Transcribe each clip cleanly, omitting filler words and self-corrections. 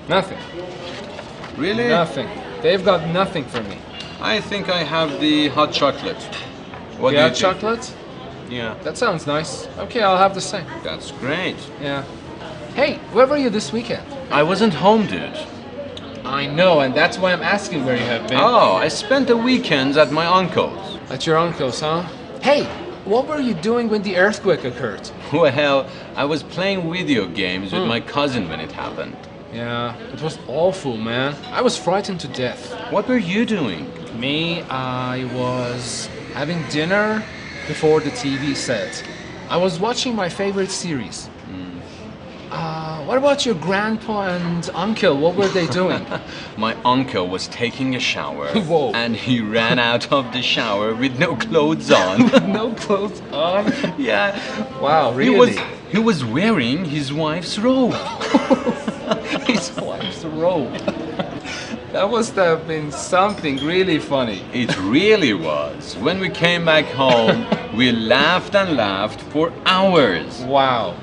Nothing. Really? Nothing. They've got nothing for me. I think I have the hot chocolate. What do Yeah, you think? chocolate? Yeah. That sounds nice. Okay, I'll have the same. That's great. Yeah. Hey, where were you this weekend? I wasn't home, dude. I know, and that's why I'm asking where you have been. Oh, I spent the weekends at my uncle's. At your uncle's, huh? Hey, what were you doing when the earthquake occurred? Well, I was playing video games with my cousin when it happened. Yeah, it was awful, man. I was frightened to death. What were you doing? Me, I was having dinner before the TV set. I was watching my favorite series. What about your grandpa and uncle? What were they doing? My uncle was taking a shower. Whoa. And he ran out of the shower with no clothes on. No clothes on? Yeah. Wow, really? He was wearing his wife's robe. His wife's robe. That must have been something really funny. It really was. When we came back home, we laughed and laughed for hours. Wow.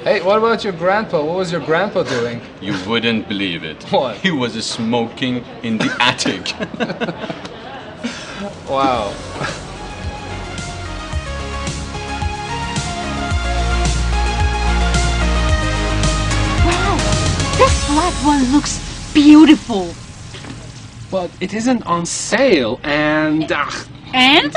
Hey, what about your grandpa? What was your grandpa doing? You wouldn't believe it. What? He was smoking in the attic. Wow. Wow, this black one looks beautiful. But it isn't on sale and... And?